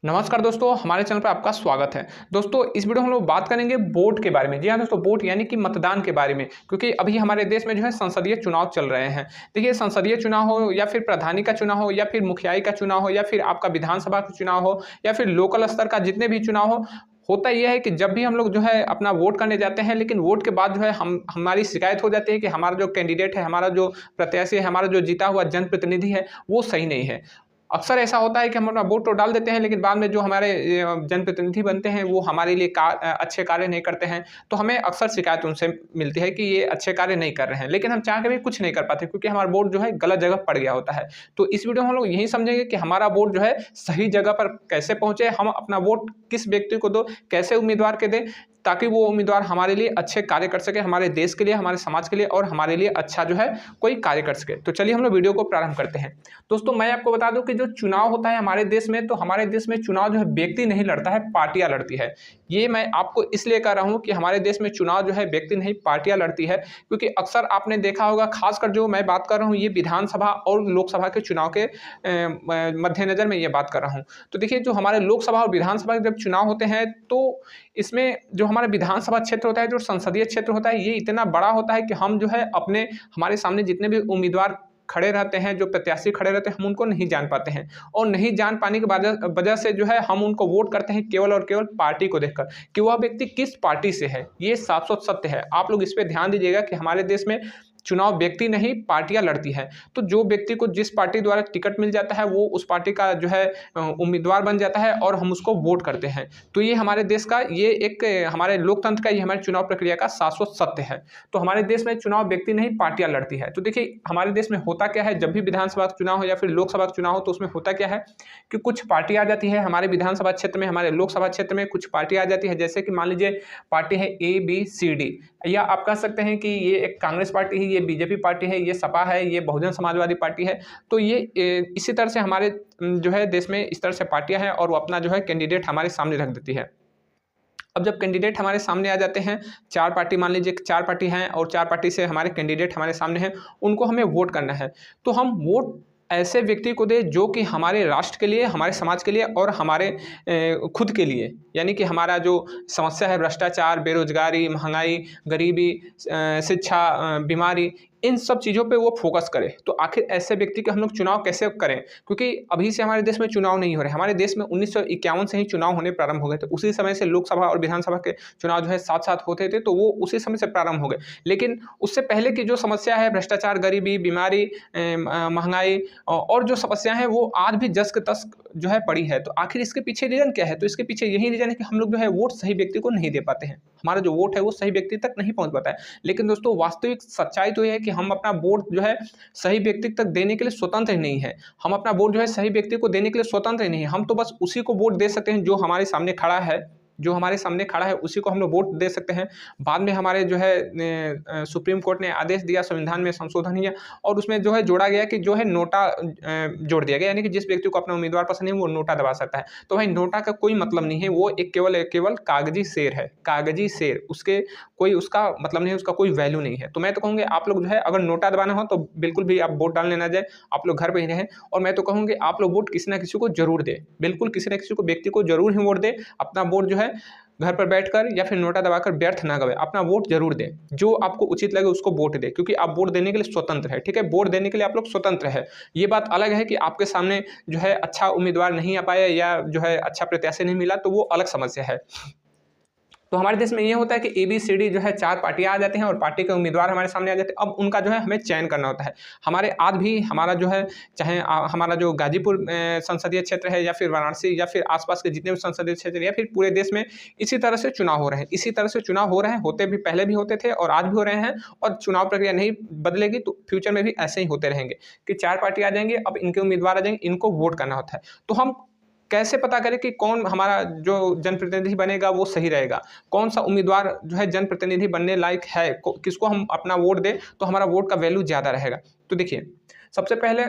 नमस्कार दोस्तों, हमारे चैनल पर आपका स्वागत है। दोस्तों, इस वीडियो में हम लोग बात करेंगे वोट के बारे में। जी हाँ दोस्तों, वोट यानी कि मतदान के बारे में, क्योंकि अभी हमारे देश में जो है संसदीय चुनाव चल रहे हैं। देखिए, संसदीय चुनाव हो या फिर प्रधानी का चुनाव हो या फिर मुखियाई का चुनाव हो या फिर आपका विधानसभा का चुनाव हो या फिर लोकल स्तर का जितने भी चुनाव हो, होता ये है कि जब भी हम लोग जो है अपना वोट करने जाते हैं, लेकिन वोट के बाद जो है हमारी शिकायत हो जाती है कि हमारा जो कैंडिडेट है, हमारा जो प्रत्याशी है, हमारा जो जीता हुआ जनप्रतिनिधि है, वो सही नहीं है। अक्सर ऐसा होता है कि हम अपना वोट तो डाल देते हैं, लेकिन बाद में जो हमारे जनप्रतिनिधि बनते हैं वो हमारे लिए अच्छे कार्य नहीं करते हैं। तो हमें अक्सर शिकायत उनसे मिलती है कि ये अच्छे कार्य नहीं कर रहे हैं, लेकिन हम चाह के भी कुछ नहीं कर पाते क्योंकि हमारा वोट जो है गलत जगह पड़ गया होता है। तो इस वीडियो में हम लोग यही समझेंगे कि हमारा वोट जो है सही जगह पर कैसे पहुंचे, हम अपना वोट किस व्यक्ति को दो, कैसे उम्मीदवार के दें, ताकि वो उम्मीदवार हमारे लिए अच्छे कार्य कर सके, हमारे देश के लिए, हमारे समाज के लिए और हमारे लिए अच्छा जो है कोई कार्य कर सके। तो चलिए हम लोग वीडियो को प्रारंभ करते हैं। दोस्तों, मैं आपको बता दूं कि जो चुनाव होता है हमारे देश में, तो हमारे देश में चुनाव जो है व्यक्ति नहीं लड़ता है, पार्टियां लड़ती है। ये मैं आपको इसलिए कह रहा हूं कि हमारे देश में चुनाव जो है व्यक्ति नहीं पार्टियां लड़ती है, क्योंकि अक्सर आपने देखा होगा, खासकर जो मैं बात कर रहा हूं ये विधानसभा और लोकसभा के चुनाव के मद्देनजर में ये बात कर रहा हूं। तो देखिए, जो हमारे लोकसभा और विधानसभा के जब चुनाव होते हैं, तो इसमें जो हमारा विधानसभा क्षेत्र होता है, जो संसदीय क्षेत्र होता है, ये इतना बड़ा होता है कि हम जो है हमारे सामने जितने भी उम्मीदवार खड़े रहते हैं, जो प्रत्याशी खड़े रहते हैं, हम उनको नहीं जान पाते हैं। और नहीं जान पाने की वजह से जो है हम उनको वोट करते हैं केवल और केवल पार्टी को देखकर कि वह व्यक्ति किस पार्टी से है। ये शाश्वत सत्य है। आप लोग इस पर ध्यान दीजिएगा कि हमारे देश में चुनाव व्यक्ति नहीं पार्टियां लड़ती है। तो जो व्यक्ति को जिस पार्टी द्वारा टिकट मिल जाता है, वो उस पार्टी का जो है उम्मीदवार बन जाता है और हम उसको वोट करते हैं। तो ये हमारे देश का, ये एक हमारे लोकतंत्र का, ये हमारे चुनाव प्रक्रिया का शाश्वत सत्य है। तो हमारे देश में चुनाव व्यक्ति नहीं पार्टियां लड़ती है। तो देखिए, हमारे देश में होता क्या है, जब भी विधानसभा का चुनाव हो या फिर लोकसभा का चुनाव हो, तो उसमें होता क्या है कि कुछ पार्टी आ जाती है हमारे विधानसभा क्षेत्र में, हमारे लोकसभा क्षेत्र में कुछ पार्टी आ जाती है। जैसे कि मान लीजिए पार्टी है ABCD, या आप कह सकते हैं कि ये एक कांग्रेस पार्टी है, ये बीजेपी पार्टी है, ये सपा है, ये बहुजन समाजवादी पार्टी है। तो ये इसी तरह से हमारे जो है देश में इस तरह से पार्टियां हैं और वो अपना जो है कैंडिडेट हमारे सामने रख देती है। अब जब कैंडिडेट हमारे सामने आ जाते हैं, चार पार्टी, मान लीजिए 4 पार्टी हैं और 4 पार्टी से हमारे कैंडिडेट हमारे सामने हैं, उनको हमें वोट करना है। तो हम वोट ऐसे व्यक्ति को दें जो कि हमारे राष्ट्र के लिए, हमारे समाज के लिए और हमारे खुद के लिए, यानी कि हमारा जो समस्या है भ्रष्टाचार, बेरोजगारी, महंगाई, गरीबी, शिक्षा, बीमारी, इन सब चीज़ों पे वो फोकस करे। तो आखिर ऐसे व्यक्ति के हम लोग चुनाव कैसे करें? क्योंकि अभी से हमारे देश में चुनाव नहीं हो रहे। हमारे देश में 1951 से ही चुनाव होने प्रारंभ हो गए थे। उसी समय से लोकसभा और विधानसभा के चुनाव जो है साथ-साथ होते थे, तो वो उसी समय से प्रारंभ हो गए। लेकिन उससे पहले की जो समस्या है भ्रष्टाचार, गरीबी, बीमारी, महंगाई और जो समस्याएँ हैं, वो आज भी जस के तस जो है पड़ी है। तो आखिर इसके पीछे रीज़न क्या है? तो इसके पीछे यही रीज़न है कि हम लोग जो है वोट सही व्यक्ति को नहीं दे पाते हैं। हमारा जो वोट है वो सही व्यक्ति तक नहीं पहुँच पाता है। लेकिन दोस्तों, वास्तविक सच्चाई तो ये है कि हम अपना वोट जो है सही व्यक्ति तक देने के लिए स्वतंत्र ही नहीं है। हम अपना वोट जो है सही व्यक्ति को देने के लिए स्वतंत्र ही नहीं है। हम तो बस उसी को वोट दे सकते हैं जो हमारे सामने खड़ा है, जो हमारे सामने खड़ा है उसी को हम लोग वोट दे सकते हैं। बाद में हमारे जो है सुप्रीम कोर्ट ने आदेश दिया, संविधान में संशोधन किया और उसमें जो है जोड़ा गया कि जो है नोटा जोड़ दिया गया, यानी कि जिस व्यक्ति को अपना उम्मीदवार पसंद नहीं वो नोटा दबा सकता है। तो भाई, नोटा का कोई मतलब नहीं है, वो एक केवल कागजी शेर है, कागजी शेर। उसके कोई उसका मतलब नहीं है, उसका कोई वैल्यू नहीं है। तो मैं तो कहूँगी आप लोग जो है अगर नोटा दबाना हो तो बिल्कुल भी आप वोट डालने ना जाए, आप लोग घर पे ही रहें। और मैं तो कहूँगी आप लोग वोट किसी ना किसी को जरूर दें, बिल्कुल किसी ना किसी को व्यक्ति को जरूर ही वोट दें। अपना वोट जो है घर पर बैठकर या फिर नोटा दबाकर व्यर्थ ना गवाएं, अपना वोट जरूर दें। जो आपको उचित लगे उसको वोट दें, क्योंकि आप वोट देने के लिए स्वतंत्र है। ठीक है, वोट देने के लिए आप लोग स्वतंत्र है। ये बात अलग है कि आपके सामने जो है अच्छा उम्मीदवार नहीं आ पाया या जो है अच्छा प्रत्याशी नहीं मिला, तो वो अलग समस्या है। तो हमारे देश में ये होता है कि ABCD जो है 4 पार्टियां आ जाती हैं और पार्टी के उम्मीदवार हमारे सामने आ जाते हैं। अब उनका जो है हमें चयन करना होता है। हमारे आज भी हमारा जो है, चाहे हमारा जो गाजीपुर संसदीय क्षेत्र है या फिर वाराणसी या फिर आसपास के जितने भी संसदीय क्षेत्र या फिर पूरे देश में इसी तरह से चुनाव हो रहे हैं। इसी तरह से चुनाव हो रहे हैं, होते भी पहले भी होते थे और आज भी हो रहे हैं। और चुनाव प्रक्रिया नहीं बदलेगी तो फ्यूचर में भी ऐसे ही होते रहेंगे कि 4 पार्टी आ जाएंगे, अब इनके उम्मीदवार आ जाएंगे, इनको वोट करना होता है। तो हम कैसे पता करें कि कौन हमारा जो जनप्रतिनिधि बनेगा वो सही रहेगा? कौन-सा उम्मीदवार जो है जनप्रतिनिधि बनने लायक है? किसको हम अपना वोट दें तो हमारा वोट का वैल्यू ज़्यादा रहेगा? तो देखिए, सबसे पहले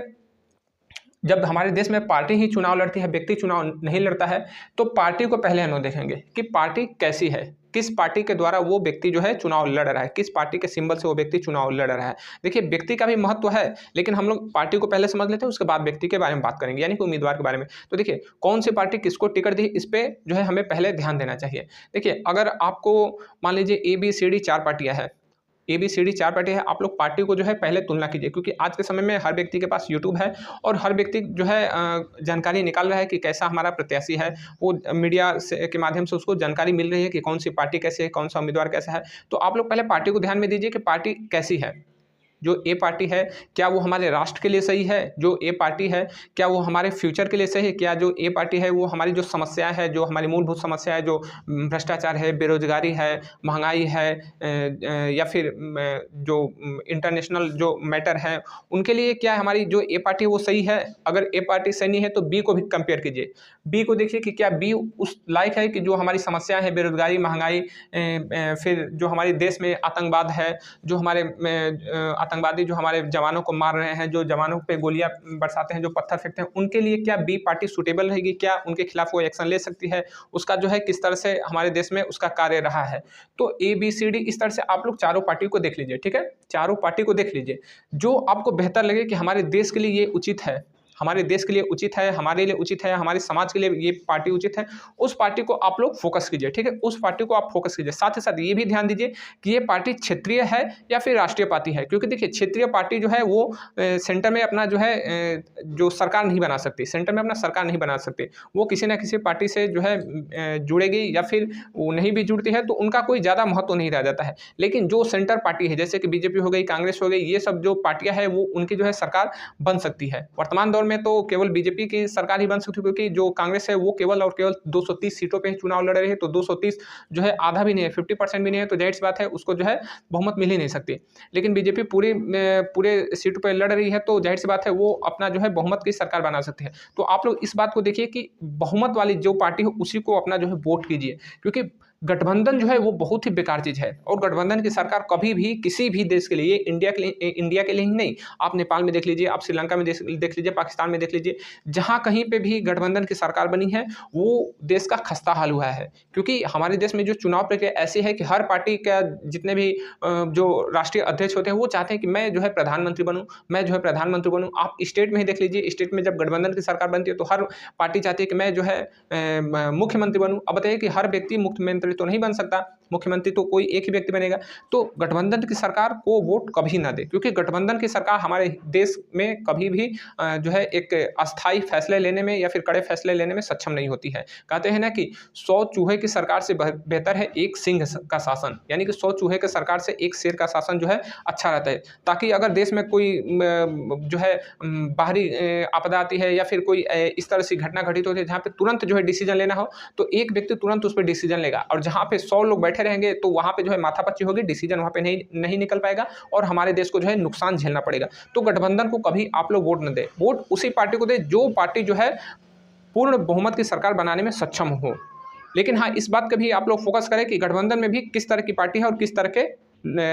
जब हमारे देश में पार्टी ही चुनाव लड़ती है, व्यक्ति चुनाव नहीं लड़ता है, तो पार्टी को पहले हम लोग देखेंगे कि पार्टी कैसी है। किस पार्टी के द्वारा वो व्यक्ति जो है चुनाव लड़ रहा है, किस पार्टी के सिंबल से वो व्यक्ति चुनाव लड़ रहा है। देखिए व्यक्ति का भी महत्व है, लेकिन हम लोग पार्टी को पहले समझ लेते हैं, उसके बाद व्यक्ति के बारे में बात करेंगे, यानी कि उम्मीदवार के बारे में। तो देखिए कौन सी पार्टी किसको टिकट दी, इस पे जो है हमें पहले ध्यान देना चाहिए। देखिए अगर आपको मान लीजिए ABCD 4 पार्टियां हैं, ABCD 4 पार्टी है, आप लोग पार्टी को जो है पहले तुलना कीजिए, क्योंकि आज के समय में हर व्यक्ति के पास यूट्यूब है और हर व्यक्ति जो है जानकारी निकाल रहा है कि कैसा हमारा प्रत्याशी है, वो मीडिया से के माध्यम से उसको जानकारी मिल रही है कि कौन सी पार्टी कैसी है, कौन सा उम्मीदवार कैसा है। तो आप लोग पहले पार्टी को ध्यान में दीजिए कि पार्टी कैसी है। जो ए पार्टी है क्या वो हमारे राष्ट्र के लिए सही है, जो ए पार्टी है क्या वो हमारे फ्यूचर के लिए सही है, क्या जो ए पार्टी है वो हमारी जो समस्याएं है, जो हमारी मूलभूत समस्या है, जो भ्रष्टाचार है, बेरोजगारी है, महंगाई है, या फिर जो इंटरनेशनल जो मैटर है उनके लिए क्या हमारी जो ए पार्टी है वो सही है। अगर ए पार्टी सही नहीं है तो बी को भी कंपेयर कीजिए, बी को देखिए कि क्या बी उस लायक है कि जो हमारी समस्याएं हैं, बेरोजगारी, महंगाई, फिर जो हमारे देश में आतंकवाद है, जो हमारे आतंकवादी जो हमारे जवानों को मार रहे हैं, जो जवानों पे गोलियां बरसाते हैं, जो पत्थर फेंकते हैं, उनके लिए क्या बी पार्टी सूटेबल रहेगी, क्या उनके खिलाफ वो एक्शन ले सकती है, उसका जो है किस तरह से हमारे देश में उसका कार्य रहा है। तो ABCD इस तरह से आप लोग चारों पार्टी को देख लीजिए, ठीक है, चारों पार्टी को देख लीजिए, जो आपको बेहतर लगे कि हमारे देश के लिए ये उचित है, हमारे देश के लिए उचित है, हमारे लिए उचित है, हमारे समाज के लिए ये पार्टी उचित है, उस पार्टी को आप लोग फोकस कीजिए, ठीक है, उस पार्टी को आप फोकस कीजिए। साथ ही साथ ये भी ध्यान दीजिए कि ये पार्टी क्षेत्रीय है या फिर राष्ट्रीय पार्टी है, क्योंकि देखिए क्षेत्रीय पार्टी जो है वो सेंटर में अपना जो है जो सरकार नहीं बना सकती, सेंटर में अपना सरकार नहीं बना सकती, वो किसी ना किसी पार्टी से जो है जुड़ेगी, या फिर वो नहीं भी जुड़ती है तो उनका कोई ज़्यादा महत्व नहीं रह जाता है। लेकिन जो सेंटर पार्टी है, जैसे कि बीजेपी हो गई, कांग्रेस हो गई, ये सब जो पार्टियां हैं वो उनकी जो है सरकार बन सकती है। वर्तमान दौर में तो केवल बीजेपी की सरकार ही बन सकती है, क्योंकि जो कांग्रेस है वो केवल और केवल 230 सीटों पे ही चुनाव लड़ रही है, तो 230 जो है आधा भी नहीं है, 50% भी नहीं है, तो जाहिर सी बात है उसको जो है बहुमत मिल ही नहीं सकती। लेकिन बीजेपी पूरे सीटों पर लड़ रही है, तो जाहिर सी बात है वो अपना जो है बहुमत की सरकार बना सकती है। तो आप लोग इस बात को देखिए कि बहुमत वाली जो पार्टी हो उसी को अपना जो है वोट कीजिए, क्योंकि गठबंधन जो है वो बहुत ही बेकार चीज़ है, और गठबंधन की सरकार कभी भी किसी भी देश के लिए, इंडिया के लिए ही नहीं, आप नेपाल में देख लीजिए, आप श्रीलंका में देख लीजिए, पाकिस्तान में देख लीजिए, जहाँ कहीं पे भी गठबंधन की सरकार बनी है वो देश का खस्ता हाल हुआ है। क्योंकि हमारे देश में जो चुनाव प्रक्रिया ऐसी है कि हर पार्टी का जितने भी जो राष्ट्रीय अध्यक्ष होते हैं वो चाहते हैं कि मैं जो है प्रधानमंत्री बनूँ, मैं जो है प्रधानमंत्री बनूँ। आप स्टेट में ही देख लीजिए, स्टेट में जब गठबंधन की सरकार बनती है तो हर पार्टी चाहती है कि मैं जो है मुख्यमंत्री बनूँ। अब बताइए कि हर व्यक्ति मुख्यमंत्री तो नहीं बन सकता, मुख्यमंत्री तो कोई एक ही व्यक्ति बनेगा। तो गठबंधन की सरकार को वोट कभी ना दे, क्योंकि गठबंधन की सरकार हमारे देश में कभी भी जो है एक अस्थायी फैसले लेने में या फिर कड़े फैसले लेने में सक्षम नहीं होती है। कहते हैं ना कि 100 चूहे की सरकार से बेहतर है एक सिंह का शासन, यानी कि 100 चूहे की सरकार से एक शेर का शासन जो है अच्छा रहता है, ताकि अगर देश में कोई जो है बाहरी आपदा आती है या फिर कोई इस तरह से घटना घटित होती है जहाँ पे तुरंत जो है डिसीजन लेना हो, तो एक व्यक्ति तुरंत उस पर डिसीजन लेगा, और जहाँ पे 100 लोग बैठे रहेंगे तो वहाँ पे जो है माथापच्ची होगी, डिसीजन वहाँ पे नहीं निकल पाएगा और हमारे देश को जो है नुकसान झेलना पड़ेगा। तो गठबंधन को कभी आप लोग वोट न दें, वोट उसी पार्टी को दें जो पार्टी जो है पूर्ण बहुमत की सरकार बनाने में सक्षम हो। लेकिन हाँ, इस बात का भी आप लोग फोकस करें कि गठबंधन में भी किस तरह की पार्टी है और किस तरह के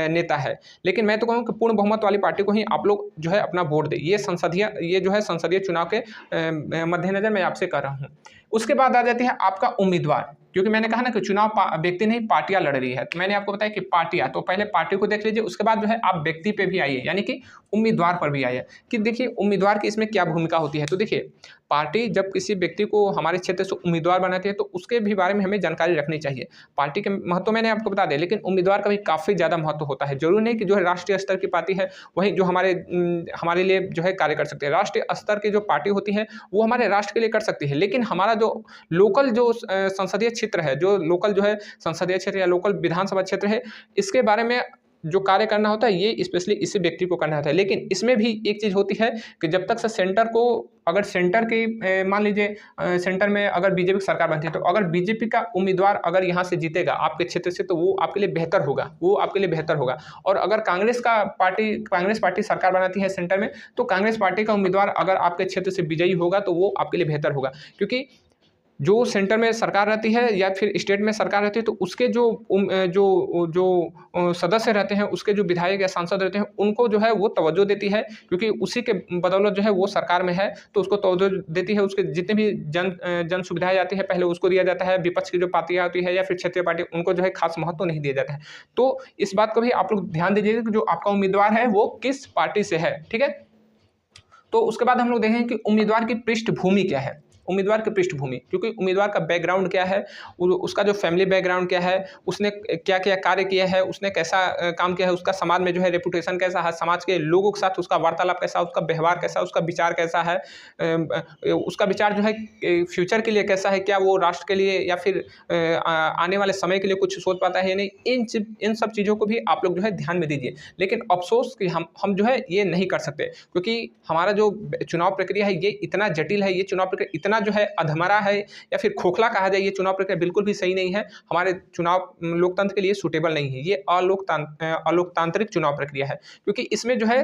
नेता है। लेकिन मैं तो कहूँ कि पूर्ण बहुमत वाली पार्टी को ही आप लोग जो है अपना वोट दें। ये जो है संसदीय चुनाव के मद्देनजर मैं आपसे कर रहा हूँ। उसके बाद आ जाती है आपका उम्मीदवार, क्योंकि मैंने कहा ना कि चुनाव व्यक्ति नहीं पार्टियां लड़ रही है, तो मैंने आपको बताया कि पार्टियां, तो पहले पार्टी को देख लीजिए, उसके बाद जो है आप व्यक्ति पे भी आइए, यानी कि उम्मीदवार पर भी आइए कि देखिए उम्मीदवार की इसमें क्या भूमिका होती है। तो देखिए पार्टी जब किसी व्यक्ति को हमारे क्षेत्र से उम्मीदवार बनाती है तो उसके भी बारे में हमें जानकारी रखनी चाहिए। पार्टी के महत्व मैंने आपको बता दिया, लेकिन उम्मीदवार का भी काफ़ी ज़्यादा महत्व होता है। जरूरी नहीं कि जो है राष्ट्रीय स्तर की पार्टी है वही जो हमारे लिए जो है कार्य कर सकती है। राष्ट्रीय स्तर की जो पार्टी होती है वो हमारे राष्ट्र के लिए कर सकती है, लेकिन हमारा जो लोकल जो संसदीय क्षेत्र है, जो लोकल जो है संसदीय क्षेत्र या लोकल विधानसभा क्षेत्र है, इसके बारे में जो कार्य करना होता है ये स्पेशली इसी व्यक्ति को करना होता है। लेकिन इसमें भी एक चीज़ होती है कि जब तक से सेंटर को, अगर सेंटर की मान लीजिए सेंटर में अगर बीजेपी की सरकार बनती है, तो अगर बीजेपी का उम्मीदवार अगर यहाँ से जीतेगा आपके क्षेत्र से, तो वो आपके लिए बेहतर होगा, वो आपके लिए बेहतर होगा। और अगर कांग्रेस पार्टी सरकार बनाती है सेंटर में, तो कांग्रेस पार्टी का उम्मीदवार अगर आपके क्षेत्र से विजयी होगा तो वो आपके लिए बेहतर होगा। क्योंकि जो सेंटर में सरकार रहती है या फिर स्टेट में सरकार रहती है, तो उसके जो सदस्य रहते हैं, उसके जो विधायक या सांसद रहते हैं, उनको जो है वो तवज्जो देती है, क्योंकि उसी के बदौलत जो है वो सरकार में है, तो उसको तवज्जो देती है। उसके जितने भी जन सुविधाएँ आती है, पहले उसको दिया जाता है। विपक्ष की जो पार्टियाँ होती है या फिर क्षेत्रीय पार्टी, उनको जो है खास महत्व नहीं दिया जाता है। तो इस बात को भी आप लोग ध्यान दीजिएगा कि जो आपका उम्मीदवार है वो किस पार्टी से है, ठीक है? तो उसके बाद हम लोग देखेंगे कि उम्मीदवार की पृष्ठभूमि क्या है। उम्मीदवार की पृष्ठभूमि, क्योंकि उम्मीदवार का बैकग्राउंड क्या है, उसका जो फैमिली बैकग्राउंड क्या है, उसने क्या क्या कार्य किया है, उसने कैसा काम किया है, उसका समाज में जो है रेपुटेशन कैसा है, समाज के लोगों के साथ उसका वार्तालाप कैसा, उसका व्यवहार कैसा, उसका विचार कैसा है, उसका विचार जो है फ्यूचर के लिए कैसा है, क्या वो राष्ट्र के लिए या फिर आने वाले समय के लिए कुछ सोच पाता है या नहीं। इन सब चीज़ों को भी आप लोग जो है ध्यान में दीजिए। लेकिन अफसोस कि हम जो है ये नहीं कर सकते, क्योंकि हमारा जो चुनाव प्रक्रिया है ये इतना जटिल है, ये चुनाव प्रक्रिया इतना जो है अधमरा है या फिर खोखला कहा जाए, ये चुनाव प्रक्रिया बिल्कुल भी सही नहीं है। हमारे चुनाव लोकतंत्र के लिए सूटेबल नहीं है। ये अलोकतांत्रिक चुनाव प्रक्रिया है, क्योंकि इसमें जो है,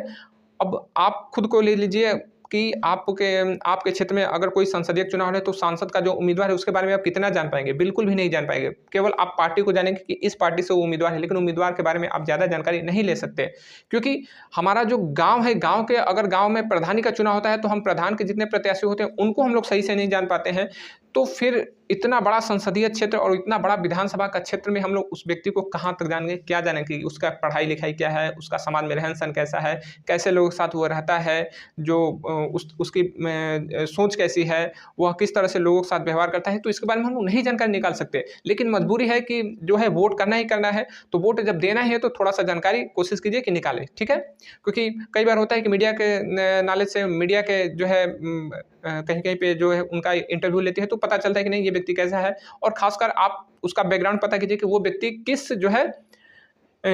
अब आप खुद को ले लीजिए कि आपके क्षेत्र में अगर कोई संसदीय चुनाव है, तो सांसद का जो उम्मीदवार है उसके बारे में आप कितना जान पाएंगे? बिल्कुल भी नहीं जान पाएंगे। केवल आप पार्टी को जानेंगे कि इस पार्टी से वो उम्मीदवार है, लेकिन उम्मीदवार के बारे में आप ज़्यादा जानकारी नहीं ले सकते, क्योंकि हमारा जो गांव है, अगर गांव में प्रधानी का चुनाव होता है, तो हम प्रधान के जितने प्रत्याशी होते हैं उनको हम लोग सही से नहीं जान पाते हैं। तो फिर इतना बड़ा संसदीय क्षेत्र और इतना बड़ा विधानसभा का क्षेत्र में हम लोग उस व्यक्ति को कहाँ तक जानेंगे, क्या जानेंगे कि उसका पढ़ाई लिखाई क्या है, उसका समाज में रहन सहन कैसा है, कैसे लोगों के साथ वो रहता है, जो उसकी सोच कैसी है, वह किस तरह से लोगों के साथ व्यवहार करता है। तो इसके बारे में हम लोग नहीं जानकारी निकाल सकते, लेकिन मजबूरी है कि जो है वोट करना ही करना है। तो वोट जब देना है तो थोड़ा सा जानकारी कोशिश कीजिए कि निकालें, ठीक है? क्योंकि कई बार होता है कि मीडिया के नॉलेज से, मीडिया के जो है कहीं कहीं पे जो है उनका इंटरव्यू लेती है, तो पता चलता है कि नहीं ये व्यक्ति कैसा है। और खासकर आप उसका बैकग्राउंड पता कीजिए कि वो व्यक्ति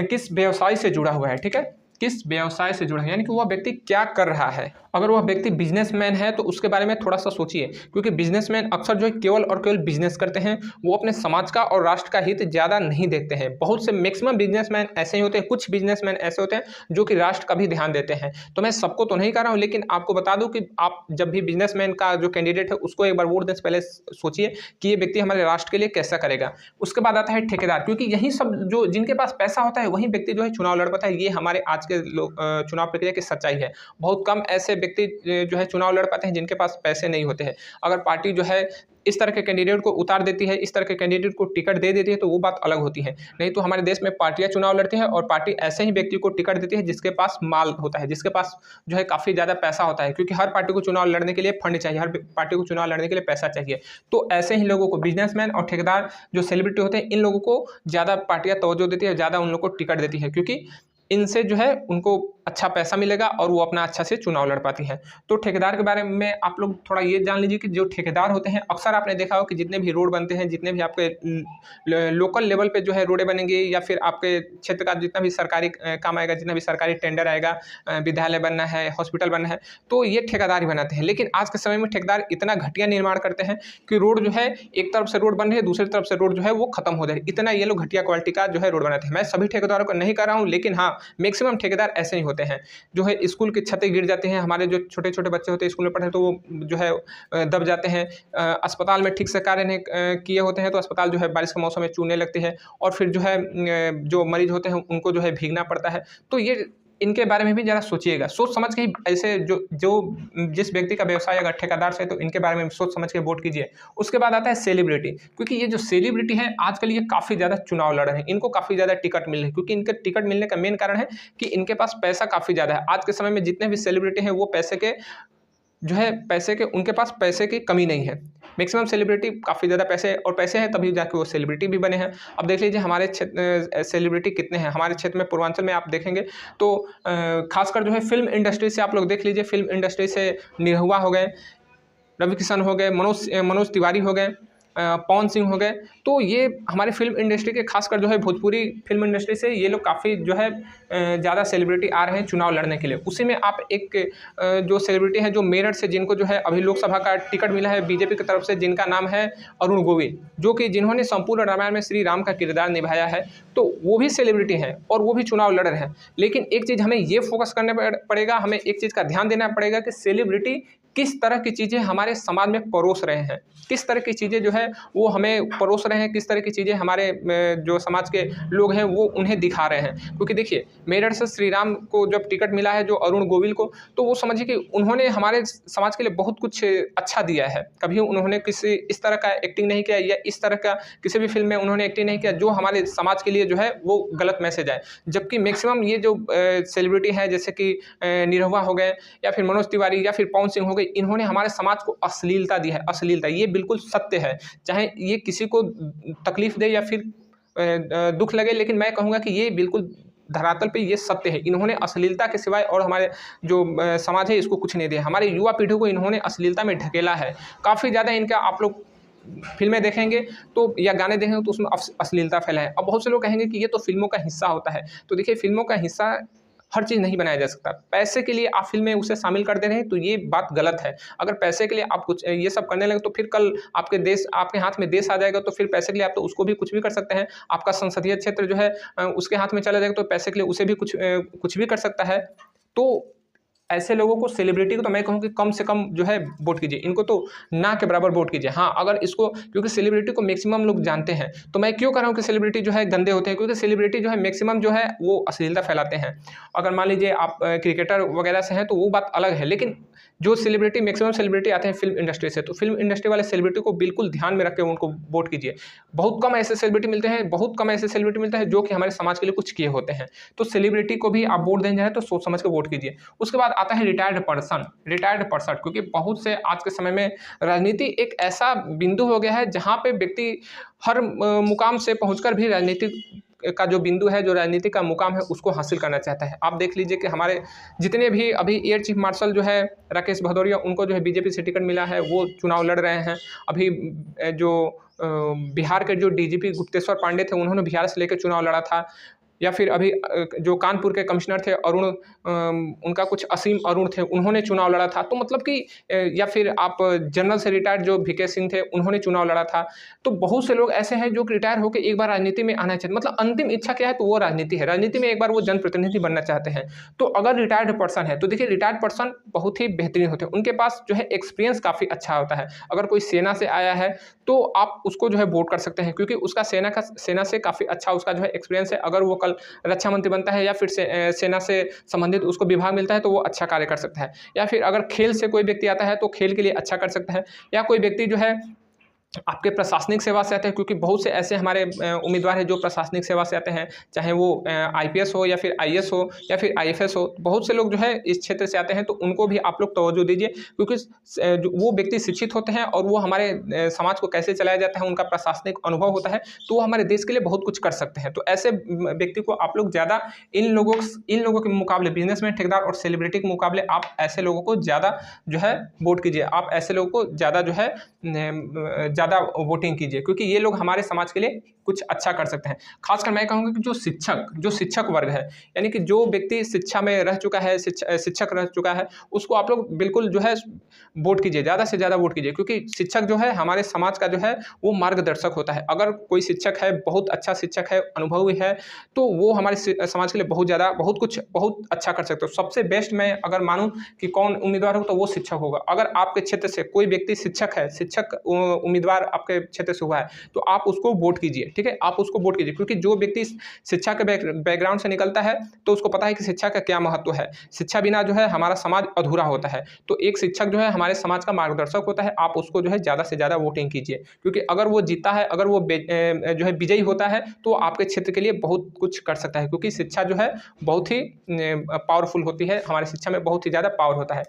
किस व्यवसाय से जुड़ा हुआ है, ठीक है? किस व्यवसाय से जुड़ा है, यानी कि वह व्यक्ति क्या कर रहा है। अगर वह व्यक्ति बिजनेसमैन है तो उसके बारे में थोड़ा सा सोचिए, क्योंकि बिजनेसमैन अक्सर जो है केवल और केवल बिजनेस करते हैं, वो अपने समाज का और राष्ट्र का हित ज़्यादा नहीं देखते हैं। बहुत से मैक्सिमम बिजनेसमैन ऐसे ही होते हैं, कुछ बिजनेसमैन ऐसे होते हैं जो कि राष्ट्र का भी ध्यान देते हैं। तो मैं सबको तो नहीं कह रहा हूँ, लेकिन आपको बता दूँ कि आप जब भी बिजनेसमैन का जो कैंडिडेट है उसको एक बार वोट देने से पहले सोचिए कि ये व्यक्ति हमारे राष्ट्र के लिए कैसा करेगा। उसके बाद आता है ठेकेदार, क्योंकि यही सब जो जिनके पास पैसा होता है वही व्यक्ति जो है चुनाव लड़ पाता है। ये हमारे आज के चुनाव प्रक्रिया की सच्चाई है। बहुत कम ऐसे व्यक्ति जो है चुनाव लड़ पाते हैं जिनके पास पैसे नहीं होते हैं। अगर पार्टी जो है इस तरह के कैंडिडेट को उतार देती है, इस तरह के कैंडिडेट को टिकट दे देती है, तो वो बात अलग होती है। नहीं तो हमारे देश में पार्टियां चुनाव लड़ती हैं और पार्टी ऐसे ही व्यक्ति को टिकट देती है जिसके पास माल होता है, जिसके पास जो है काफ़ी ज़्यादा पैसा होता है, क्योंकि हर पार्टी को चुनाव लड़ने के लिए फंड चाहिए, हर पार्टी को चुनाव लड़ने के लिए पैसा चाहिए। तो ऐसे ही लोगों को, बिजनेसमैन और ठेकेदार जो सेलिब्रिटी होते हैं, इन लोगों को ज़्यादा पार्टियां तवज्जो देती है, ज़्यादा उन लोगों को टिकट देती है, क्योंकि इनसे जो है उनको अच्छा पैसा मिलेगा और वो अपना अच्छा से चुनाव लड़ पाती हैं। तो ठेकेदार के बारे में आप लोग थोड़ा ये जान लीजिए कि जो ठेकेदार होते हैं, अक्सर आपने देखा हो कि जितने भी रोड बनते हैं, जितने भी आपके लोकल लेवल पे जो है रोडें बनेंगी, या फिर आपके क्षेत्र का जितना भी सरकारी काम आएगा, जितना भी सरकारी टेंडर आएगा, विद्यालय बनना है, हॉस्पिटल बनना है, तो ये ठेकेदार ही बनाते हैं। लेकिन आज के समय में ठेकेदार इतना घटिया निर्माण करते हैं कि रोड जो है, एक तरफ से रोड बन रही है, दूसरी तरफ से रोड जो है वो खत्म हो जाए, इतना ये लोग घटिया क्वालिटी का जो है रोड बनाते हैं। मैं सभी ठेकेदारों को नहीं कर रहा हूँ, लेकिन हाँ, मैक्सिमम ठेकेदार ऐसे ही होते हैं। जो है स्कूल की छतें गिर जाती हैं, हमारे जो छोटे छोटे बच्चे होते हैं स्कूल में पढ़े, तो वो जो है दब जाते हैं। अस्पताल में ठीक से कार्य नहीं किए होते हैं, तो अस्पताल जो है बारिश के मौसम में चूने लगती है, और फिर जो है जो मरीज होते हैं उनको जो है भीगना पड़ता है। तो ये इनके बारे में भी ज़रा सोचिएगा, सोच समझ के ही ऐसे जो जिस व्यक्ति का व्यवसाय अगर ठेकेदार से, तो इनके बारे में सोच समझ के वोट कीजिए। उसके बाद आता है सेलिब्रिटी, क्योंकि ये जो सेलिब्रिटी है आजकल ये काफ़ी ज़्यादा चुनाव लड़ रहे हैं, इनको काफ़ी ज़्यादा टिकट मिल रहे हैं, क्योंकि इनके टिकट मिलने का मेन कारण है कि इनके पास पैसा काफ़ी ज़्यादा है। आज के समय में जितने भी सेलिब्रिटी हैं वो उनके पास पैसे की कमी नहीं है। मैक्सिमम सेलिब्रिटी काफ़ी ज़्यादा पैसे हैं, तभी जाके वो सेलिब्रिटी भी बने हैं। अब देख लीजिए हमारे क्षेत्र सेलिब्रिटी कितने हैं हमारे क्षेत्र में, पूर्वांचल में आप देखेंगे तो खासकर जो है फिल्म इंडस्ट्री से आप लोग देख लीजिए, फिल्म इंडस्ट्री से निरहुआ हो गए, रवि किशन हो गए, मनोज तिवारी हो गए, पवन सिंह हो गए। तो ये हमारे फिल्म इंडस्ट्री के, खासकर जो है भोजपुरी फिल्म इंडस्ट्री से ये लोग काफ़ी जो है ज़्यादा सेलिब्रिटी आ रहे हैं चुनाव लड़ने के लिए। उसी में आप एक जो सेलिब्रिटी है जो मेरठ से, जिनको जो है अभी लोकसभा का टिकट मिला है बीजेपी की तरफ से, जिनका नाम है अरुण गोविल, जो कि जिन्होंने संपूर्ण रामायण में श्री राम का किरदार निभाया है, तो वो भी सेलिब्रिटी हैं और वो भी चुनाव लड़ रहे हैं। लेकिन एक चीज़ हमें ये फोकस करना पड़ेगा, हमें एक चीज़ का ध्यान देना पड़ेगा कि सेलिब्रिटी किस तरह की चीज़ें हमारे समाज में परोस रहे हैं, किस तरह की चीज़ें जो है वो हमें परोस रहे हैं, किस तरह की चीज़ें हमारे जो समाज के लोग हैं वो उन्हें दिखा रहे हैं। क्योंकि देखिए, मेरठ से श्री राम को जब टिकट मिला है जो अरुण गोविल को, तो वो समझिए कि उन्होंने हमारे समाज के लिए बहुत कुछ अच्छा दिया है। कभी उन्होंने किसी इस तरह का एक्टिंग नहीं किया या इस तरह का किसी भी फ़िल्म में उन्होंने एक्टिंग नहीं किया जो हमारे समाज के लिए जो है वो गलत मैसेज आए। जबकि मैक्सिमम ये जो सेलिब्रिटी हैं जैसे कि निरहुआ हो गए या फिर मनोज तिवारी या फिर पवन सिंह हो गए, इन्होंने हमारे समाज को अश्लीलता दी है, अश्लीलता। ये बिल्कुल सत्य है, चाहे ये किसी को तकलीफ़ दे या फिर दुःख लगे, लेकिन मैं कहूँगा कि ये बिल्कुल धरातल पे ये सत्य है। इन्होंने अश्लीलता के सिवाय और हमारे जो समाज है इसको कुछ नहीं दिया। हमारे युवा पीढ़ी को इन्होंने अश्लीलता में ढकेला है। काफ़ी ज़्यादा इनका आप लोग फ़िल्में देखेंगे तो या गाने देखेंगे तो उसमें अश्लीलता फैला है। अब बहुत से लोग कहेंगे कि ये तो फ़िल्मों का हिस्सा होता है। तो देखिए, फ़िल्मों का हिस्सा हर चीज़ नहीं बनाया जा सकता। पैसे के लिए आप फ़िल्म में उसे शामिल कर दे रहे हैं तो ये बात गलत है। अगर पैसे के लिए आप कुछ ये सब करने लगे तो फिर कल आपके हाथ में देश आ जाएगा, तो फिर पैसे के लिए आप तो उसको भी कुछ भी कर सकते हैं। आपका संसदीय क्षेत्र जो है उसके हाथ में चला जाएगा तो पैसे के लिए उसे भी कुछ भी कर सकता है। तो ऐसे लोगों को, सेलिब्रिटी को तो मैं कहूँ कि कम से कम जो है वोट कीजिए। इनको तो ना के बराबर वोट कीजिए। हाँ, अगर इसको, क्योंकि सेलिब्रिटी को मैक्सिमम लोग जानते हैं, तो मैं क्यों कह रहा हूँ कि सेलिब्रिटी जो है गंदे होते हैं, क्योंकि सेलिब्रिटी जो है मैक्सिमम जो है वो अश्लीलता फैलाते हैं। अगर मान लीजिए आप क्रिकेटर वगैरह से हैं तो वो बात अलग है, लेकिन जो सेलिब्रिटी, मैक्सिमम सेलिब्रिटी आते हैं फिल्म इंडस्ट्री से, तो फिल्म इंडस्ट्री वाले सेलिब्रिटी को बिल्कुल ध्यान में रख के उनको वोट कीजिए। बहुत कम ऐसे सेलिब्रिटी मिलते हैं, बहुत कम ऐसे सेलिब्रिटी मिलते हैं जो कि हमारे समाज के लिए कुछ किए होते हैं। तो सेलिब्रिटी को भी आप वोट देने जाएँ तो सोच समझ के वोट कीजिए। उसके बाद आता है रिटायर्ड पर्सन, क्योंकि बहुत से आज के समय में राजनीति एक ऐसा बिंदु हो गया है जहाँ पे व्यक्ति हर मुकाम से पहुंचकर भी राजनीतिक का जो बिंदु है, जो राजनीति का मुकाम है, उसको हासिल करना चाहता है। आप देख लीजिए कि हमारे जितने भी अभी एयर चीफ मार्शल जो है राकेश भदौरिया, उनको जो है बीजेपी से टिकट मिला है, वो चुनाव लड़ रहे हैं। अभी जो बिहार के जो डीजीपी गुप्तेश्वर पांडे थे, उन्होंने बिहार से लेकर चुनाव लड़ा था। या फिर अभी जो कानपुर के कमिश्नर थे अरुण, उनका कुछ असीम अरुण थे, उन्होंने चुनाव लड़ा था। तो मतलब कि या फिर आप जनरल से रिटायर्ड जो वीके सिंह थे, उन्होंने चुनाव लड़ा था। तो बहुत से लोग ऐसे हैं जो कि रिटायर होकर एक बार राजनीति में आना चाहते, मतलब अंतिम इच्छा क्या है, तो वो राजनीति है। राजनीति में एक बार वो जनप्रतिनिधि बनना चाहते हैं। तो अगर रिटायर्ड पर्सन है तो देखिए, रिटायर्ड पर्सन बहुत ही बेहतरीन होते हैं, उनके पास जो है एक्सपीरियंस काफ़ी अच्छा होता है। अगर कोई सेना से आया है तो आप उसको जो है वोट कर सकते हैं, क्योंकि उसका सेना से काफ़ी अच्छा उसका जो है एक्सपीरियंस है। अगर वो कल रक्षा मंत्री बनता है या फिर सेना से संबंधित उसको विभाग मिलता है तो वो अच्छा कार्य कर सकता है। या फिर अगर खेल से कोई व्यक्ति आता है तो खेल के लिए अच्छा कर सकता है। या कोई व्यक्ति जो है आपके प्रशासनिक सेवा से आते हैं, क्योंकि बहुत से ऐसे हमारे उम्मीदवार हैं जो प्रशासनिक सेवा से आते हैं, चाहे वो आईपीएस हो या फिर आईएएस हो या फिर आईएफएस हो। बहुत से लोग जो है इस क्षेत्र से आते हैं, तो उनको भी आप लोग तवज्जो दीजिए, क्योंकि वो व्यक्ति शिक्षित होते हैं और वो हमारे समाज को कैसे चलाया जाता है, उनका प्रशासनिक अनुभव होता है, तो वो हमारे देश के लिए बहुत कुछ कर सकते हैं। तो ऐसे व्यक्ति को आप लोग ज़्यादा, इन लोगों के मुकाबले, बिजनेसमैन, ठेकेदार और सेलिब्रिटी के मुकाबले आप ऐसे लोगों को ज़्यादा जो है वोट कीजिए। आप ऐसे लोगों को ज़्यादा जो है ज़्यादा वोटिंग कीजिए, क्योंकि ये लोग हमारे समाज के लिए कुछ अच्छा कर सकते हैं। खासकर मैं कहूँगा कि जो शिक्षक वर्ग है, यानी कि जो व्यक्ति शिक्षा में रह चुका है, शिक्षक रह चुका है, उसको आप लोग बिल्कुल जो है वोट कीजिए, ज़्यादा से ज़्यादा वोट कीजिए, क्योंकि शिक्षक जो है हमारे समाज का जो है वो मार्गदर्शक होता है। अगर कोई शिक्षक है, बहुत अच्छा शिक्षक है, अनुभवी है, तो वो हमारे समाज के लिए बहुत अच्छा कर सकते हो। सबसे बेस्ट मैं अगर मानूँ कि कौन उम्मीदवार हो तो वो शिक्षक होगा। अगर आपके क्षेत्र से कोई व्यक्ति शिक्षक उम्मीदवार आपके क्षेत्र से हुआ है तो आप उसको वोट कीजिए, ठीक है, आप उसको वोट कीजिए, क्योंकि जो व्यक्ति शिक्षा के बैकग्राउंड से निकलता है तो उसको पता है कि शिक्षा का क्या महत्व है। शिक्षा बिना जो है हमारा समाज अधूरा होता है। तो एक शिक्षक जो है हमारे समाज का मार्गदर्शक होता है। आप उसको जो है ज़्यादा से ज़्यादा वोटिंग कीजिए, क्योंकि अगर वो जीता है, अगर वो जो है विजयी होता है, तो आपके क्षेत्र के लिए बहुत कुछ कर सकता है, क्योंकि शिक्षा जो है बहुत ही पावरफुल होती है। हमारी शिक्षा में बहुत ही ज़्यादा पावर होता है।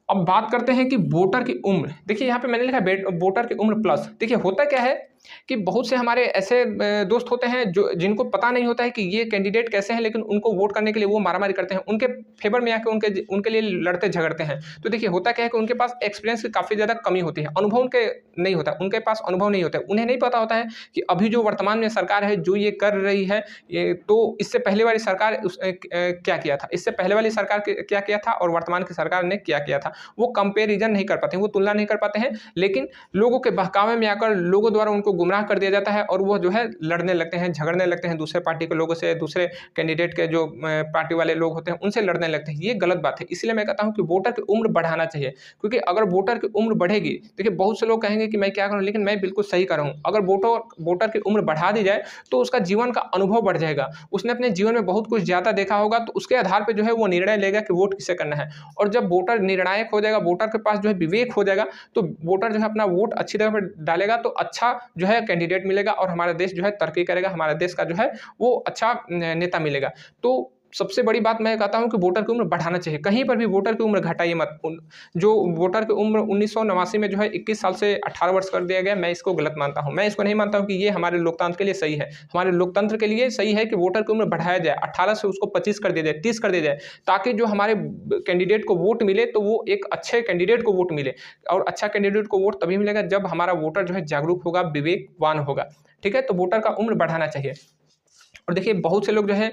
अब बात करते हैं कि वोटर की उम्र। देखिए, यहाँ पे मैंने लिखा है वोटर की उम्र प्लस। देखिए, होता क्या है कि बहुत से हमारे ऐसे दोस्त होते हैं जिनको पता नहीं होता है कि ये कैंडिडेट कैसे हैं, लेकिन उनको वोट करने के लिए वो मारामारी करते हैं, उनके फेवर में आके उनके लिए लड़ते झगड़ते हैं। तो देखिए, होता क्या है कि उनके पास एक्सपीरियंस की काफ़ी ज़्यादा कमी होती है, अनुभव उनके पास अनुभव नहीं होता है। उन्हें नहीं पता होता है कि अभी जो वर्तमान में सरकार है जो ये कर रही है, ये तो इससे पहले वाली सरकार क्या किया था, इससे पहले वाली सरकार क्या किया था और वर्तमान की सरकार ने क्या किया था, वो कंपेरिजन नहीं कर पाते हैं, वो तुलना नहीं कर पाते हैं। लेकिन लोगों के बहकावे में आकर लोगों द्वारा उनको उसको गुमराह कर दिया जाता है और वो जो है लड़ने लगते हैं, झगड़ने लगते हैं दूसरे पार्टी के लोगों से, दूसरे कैंडिडेट के जो पार्टी वाले लोग होते हैं उनसे लड़ने लगते हैं। ये गलत बात है। इसलिए मैं कहता हूँ कि वोटर की उम्र बढ़ाना चाहिए, क्योंकि अगर वोटर की उम्र बढ़ेगी, देखिए बहुत से लोग कहेंगे कि मैं क्या करूँ, लेकिन मैं बिल्कुल सही कर रहा हूँ। अगर वोटर की उम्र बढ़ा दी जाए तो उसका जीवन का अनुभव बढ़ जाएगा। उसने अपने जीवन में बहुत कुछ ज़्यादा देखा होगा, तो उसके आधार पे जो है वो निर्णय लेगा कि वोट किसे करना है। और जब वोटर निर्णायक हो जाएगा, वोटर के पास जो है विवेक हो जाएगा, तो वोटर जो है अपना वोट अच्छी जगह पर डालेगा, तो अच्छा जो है कैंडिडेट मिलेगा और हमारा देश जो है तरक्की करेगा, हमारे देश का जो है वो अच्छा नेता मिलेगा। तो सबसे बड़ी बात मैं कहता हूँ कि वोटर की उम्र बढ़ाना चाहिए। कहीं पर भी वोटर की उम्र घटाइए मत। जो वोटर की उम्र 1989 में जो है 21 साल से 18 वर्ष कर दिया गया, मैं इसको गलत मानता हूँ। मैं इसको नहीं मानता हूँ कि ये हमारे लोकतंत्र के लिए सही है। हमारे लोकतंत्र के लिए सही है कि वोटर की उम्र बढ़ाया जाए, 18 से उसको 25 कर दिया जाए, 30 कर दिया जाए, ताकि जो हमारे कैंडिडेट को वोट मिले तो वो एक अच्छे कैंडिडेट को वोट मिले। और अच्छा कैंडिडेट को वोट तभी मिलेगा जब हमारा वोटर जो है जागरूक होगा, विवेकवान होगा। ठीक है, तो वोटर का उम्र बढ़ाना चाहिए। और देखिए बहुत से लोग जो है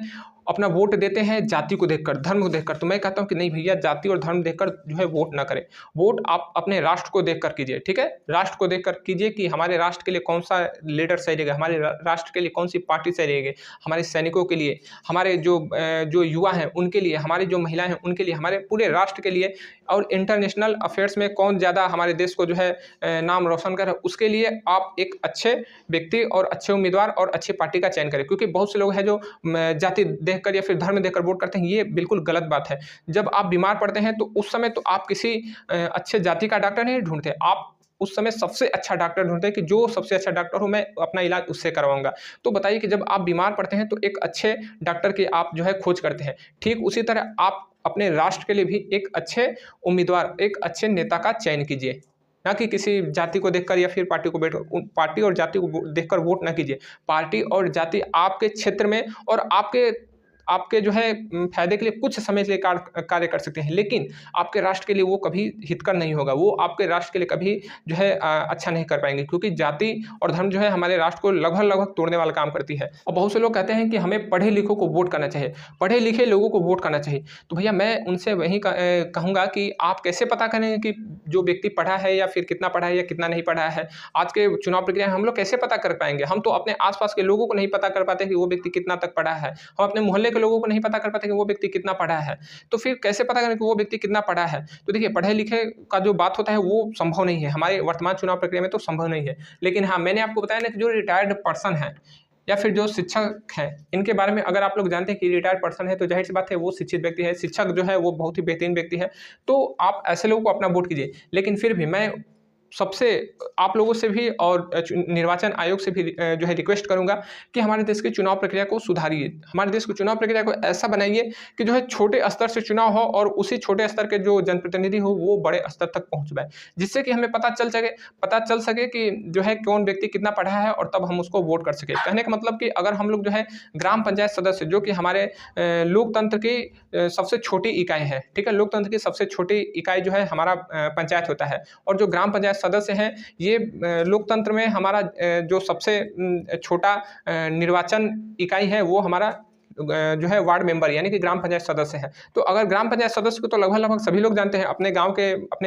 अपना वोट देते हैं जाति को देखकर, धर्म को देखकर। तो मैं कहता हूँ कि नहीं भैया, जाति और धर्म देखकर जो है वोट ना करें। वोट आप अपने राष्ट्र को देखकर कीजिए। ठीक है, राष्ट्र को देखकर कीजिए कि हमारे राष्ट्र के लिए कौन सा लीडर सही रहेगा, हमारे राष्ट्र के लिए कौन सी पार्टी सही रहेगी, हमारे सैनिकों के लिए, हमारे जो युवा हैं उनके लिए, हमारी जो महिलाएं हैं उनके लिए, हमारे पूरे राष्ट्र के लिए। और इंटरनेशनल अफेयर्स में कौन ज़्यादा हमारे देश को जो है नाम रोशन करे, उसके लिए आप एक अच्छे व्यक्ति और अच्छे उम्मीदवार और अच्छी पार्टी का चयन करें। क्योंकि बहुत से लोग हैं जो जाति देखकर या फिर धर्म देखकर वोट करते हैं, ये बिल्कुल गलत बात है। जब आप बीमार पड़ते हैं तो उस समय तो आप किसी अच्छे जाति का डॉक्टर नहीं ढूंढते, आप उस समय सबसे अच्छा डॉक्टर ढूंढते हैं कि जो सबसे अच्छा डॉक्टर हो, मैं अपना इलाज उससे करवाऊंगा। तो बताइए कि जब आप बीमार पड़ते हैं तो एक अच्छे डॉक्टर की आप जो है खोज करते हैं। ठीक उसी तरह आप अपने राष्ट्र के लिए भी एक अच्छे उम्मीदवार, एक अच्छे नेता का चयन कीजिए, ना कि किसी जाति को देखकर या फिर पार्टी और जाति को देखकर वोट ना कीजिए। पार्टी और जाति आपके क्षेत्र में और आपके जो है फायदे के लिए कुछ समय के लिए कार्य कर सकते हैं, लेकिन आपके राष्ट्र के लिए वो कभी हितकर नहीं होगा। वो आपके राष्ट्र के लिए कभी जो है अच्छा नहीं कर पाएंगे, क्योंकि जाति और धर्म जो है हमारे राष्ट्र को लगभग तोड़ने वाला काम करती है। और बहुत से लोग कहते हैं कि हमें पढ़े लिखों को वोट करना चाहिए, पढ़े लिखे लोगों को वोट करना चाहिए। तो भैया मैं उनसे वही कहूँगा कि आप कैसे पता करेंगे कि जो व्यक्ति पढ़ा है या फिर कितना पढ़ा है या कितना नहीं पढ़ा है। आज के चुनाव प्रक्रिया हम लोग कैसे पता कर पाएंगे? हम तो अपने आसपास के लोगों को नहीं पता कर पाते कि वो व्यक्ति कितना तक पढ़ा है, हम अपने मोहल्ले लोगों को नहीं पता कर पाते कि वो व्यक्ति कितना पढ़ा है। तो फिर कैसे पता करें कि वो व्यक्ति कितना पढ़ा है? तो देखिए पढ़े लिखे का जो बात होता है वो संभव नहीं है, हमारे वर्तमान चुनाव प्रक्रिया में तो संभव नहीं है। लेकिन हाँ, मैंने आपको बताया ना कि जो रिटायर्ड पर्सन है या फिर जो शिक्षक हैं, इनके बारे में अगर आप लोग जानते हैं कि रिटायर्ड पर्सन है तो जाहिर सी बात है वो शिक्षित व्यक्ति है, शिक्षक जो है वो बहुत ही बेहतरीन व्यक्ति है। तो आप ऐसे लोगों को अपना वोट कीजिए। लेकिन फिर भी मैं सबसे आप लोगों से भी और निर्वाचन आयोग से भी जो है रिक्वेस्ट करूंगा कि हमारे देश की चुनाव प्रक्रिया को सुधारिए। हमारे देश की चुनाव प्रक्रिया को ऐसा बनाइए कि जो है छोटे स्तर से चुनाव हो और उसी छोटे स्तर के जो जनप्रतिनिधि हो वो बड़े स्तर तक पहुंच पाए, जिससे कि हमें पता चल सके कि जो है कौन व्यक्ति कितना पढ़ा है और तब हम उसको वोट कर सके। कहने का मतलब कि अगर हम लोग जो है ग्राम पंचायत सदस्य, जो कि हमारे लोकतंत्र की सबसे छोटी इकाई है, ठीक है, लोकतंत्र की सबसे छोटी इकाई जो है हमारा पंचायत होता है। और जो ग्राम पंचायत सदस्य हैं ये लोकतंत्र में हमारा जो सबसे छोटा निर्वाचन इकाई है वो हमारा जो है वार्ड मेंबर यानी कि ग्राम पंचायत सदस्य है। तो अगर ग्राम पंचायत सदस्य को तो लगभग सभी लोग जानते हैं, अपने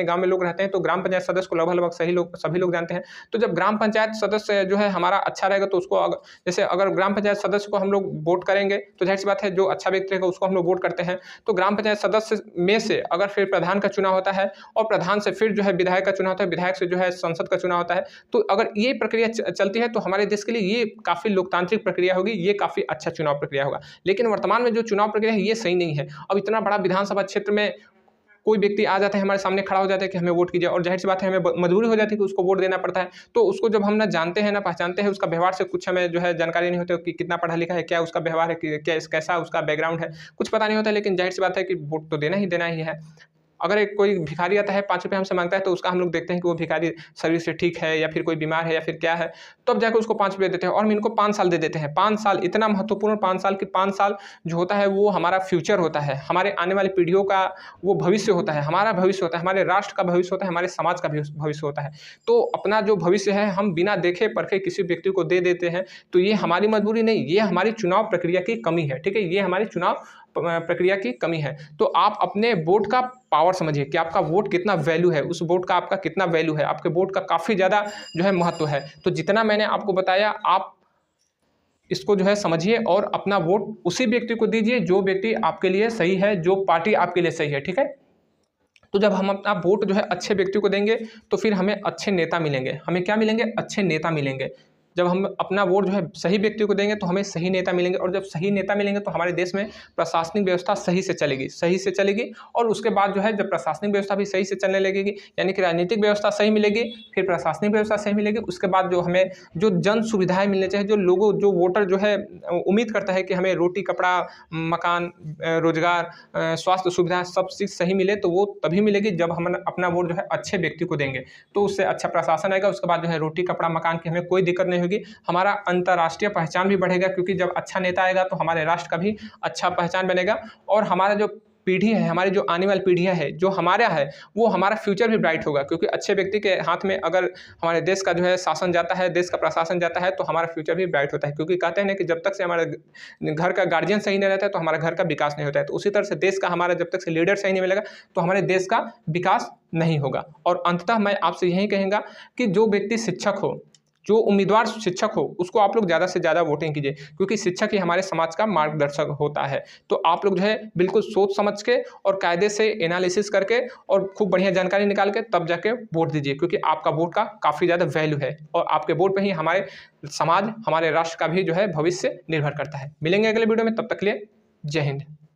गांव में लोग रहते हैं तो ग्राम पंचायत सदस्य को लगभग सभी लोग जानते हैं। तो जब ग्राम पंचायत सदस्य जो है हमारा अच्छा रहेगा तो उसको जैसे अगर ग्राम पंचायत सदस्य को हम लोग वोट करेंगे तो जाहिर सी बात है जो अच्छा व्यक्ति रहेगा उसको हम लोग वोट करते हैं। तो ग्राम पंचायत सदस्य में से अगर फिर प्रधान का चुनाव होता है और प्रधान से फिर जो है विधायक का चुनाव होता है, विधायक से जो है संसद का चुनाव होता है। तो अगर ये प्रक्रिया चलती है तो हमारे देश के लिए ये काफ़ी लोकतांत्रिक प्रक्रिया होगी, ये काफ़ी अच्छा चुनाव प्रक्रिया होगा। लेकिन वर्तमान में जो चुनाव प्रक्रिया है ये सही नहीं है। अब इतना बड़ा विधानसभा क्षेत्र में कोई व्यक्ति आ जाता है, हमारे सामने खड़ा हो जाता है कि हमें वोट कीजिए, और जाहिर सी बात है हमें मजबूरी हो जाती है कि उसको वोट देना पड़ता है। तो उसको जब हम ना जानते हैं ना पहचानते हैं, उसका व्यवहार से कुछ हमें जो है जानकारी नहीं होती कि कितना पढ़ा लिखा है, क्या उसका व्यवहार है, कैसा उसका बैकग्राउंड है, कुछ पता नहीं होता। लेकिन जाहिर सी बात है कि वोट तो देना ही है। अगर एक कोई भिखारी आता है 5 रुपये हमसे मांगता है तो उसका हम लोग देखते हैं कि वो भिखारी शरीर से ठीक है या फिर कोई बीमार है या फिर क्या है, तब जाकर उसको 5 रुपये देते हैं और हम इनको 5 साल दे देते हैं। 5 साल इतना महत्वपूर्ण, 5 साल की 5 साल जो होता है वो हमारा फ्यूचर होता है, हमारे आने वाली पीढ़ियों का वो भविष्य होता है, हमारा भविष्य होता है, हमारे राष्ट्र का भविष्य होता है, हमारे समाज का भविष्य होता है। तो अपना जो भविष्य है हम बिना देखे परखे किसी व्यक्ति को दे देते हैं, तो ये हमारी मजबूरी नहीं, ये हमारी चुनाव प्रक्रिया की कमी है। ठीक है, ये हमारी चुनाव प्रक्रिया की कमी है। तो आप अपने वोट का पावर समझिए कि आपका वोट कितना वैल्यू है, उस वोट का आपका कितना वैल्यू है, आपके वोट का काफ़ी ज़्यादा जो है महत्व है। तो जितना मैंने आपको बताया आप इसको जो है समझिए और अपना वोट उसी व्यक्ति को दीजिए जो व्यक्ति आपके लिए सही है, जो पार्टी आपके लिए सही है, ठीक है? तो जब हम अपना वोट जो है अच्छे व्यक्ति को देंगे तो फिर हमें अच्छे नेता मिलेंगे। हमें क्या मिलेंगे? अच्छे नेता मिलेंगे। जब हम अपना वोट जो है सही व्यक्ति को देंगे तो हमें सही नेता मिलेंगे और जब सही नेता मिलेंगे तो हमारे देश में प्रशासनिक व्यवस्था सही से चलेगी और उसके बाद जो है जब प्रशासनिक व्यवस्था भी सही से चलने लगेगी, यानी कि राजनीतिक व्यवस्था सही मिलेगी, फिर प्रशासनिक व्यवस्था सही मिलेगी, उसके बाद जो हमें जो जन सुविधाएँ मिलनी चाहिए, जो वोटर जो है उम्मीद करता है कि हमें रोटी, कपड़ा, मकान, रोज़गार, स्वास्थ्य सुविधा सब चीज़ सही मिले, तो वो तभी मिलेगी जब हम अपना वोट जो है अच्छे व्यक्ति को देंगे। तो उससे अच्छा प्रशासन आएगा, उसके बाद जो है रोटी, कपड़ा, मकान की हमें कोई दिक्कत नहीं होगी। हमारा अंतर्राष्ट्रीय पहचान भी बढ़ेगा क्योंकि जब अच्छा नेता आएगा तो हमारे राष्ट्र का भी अच्छा पहचान बनेगा और हमारा जो पीढ़ी है, हमारी जो आने वाली पीढ़ियाँ है, जो हमारा है, वो हमारा फ्यूचर भी ब्राइट होगा क्योंकि अच्छे व्यक्ति के हाथ में अगर हमारे देश का जो है शासन जाता है, देश का प्रशासन जाता है, तो हमारा फ्यूचर भी ब्राइट होता है क्योंकि कहते हैं ना कि जब तक से हमारे घर का गार्जियन सही नहीं रहता है, तो हमारा घर का विकास नहीं होता है। तो उसी तरह से देश का हमारा जब तक से लीडर सही नहीं मिलेगा, तो हमारे देश का विकास नहीं होगा। और अंततः मैं आपसे यही कहूँगा कि जो व्यक्ति शिक्षक हो, जो उम्मीदवार शिक्षक हो, उसको आप लोग ज़्यादा से ज़्यादा वोटिंग कीजिए क्योंकि शिक्षक ही हमारे समाज का मार्गदर्शक होता है। तो आप लोग जो है बिल्कुल सोच समझ के और कायदे से एनालिसिस करके और खूब बढ़िया जानकारी निकाल के तब जाके वोट दीजिए क्योंकि आपका वोट का काफ़ी ज़्यादा वैल्यू है और आपके वोट पे ही हमारे समाज, हमारे राष्ट्र का भी जो है भविष्य निर्भर करता है। मिलेंगे अगले वीडियो में, तब तक के लिए जय हिंद।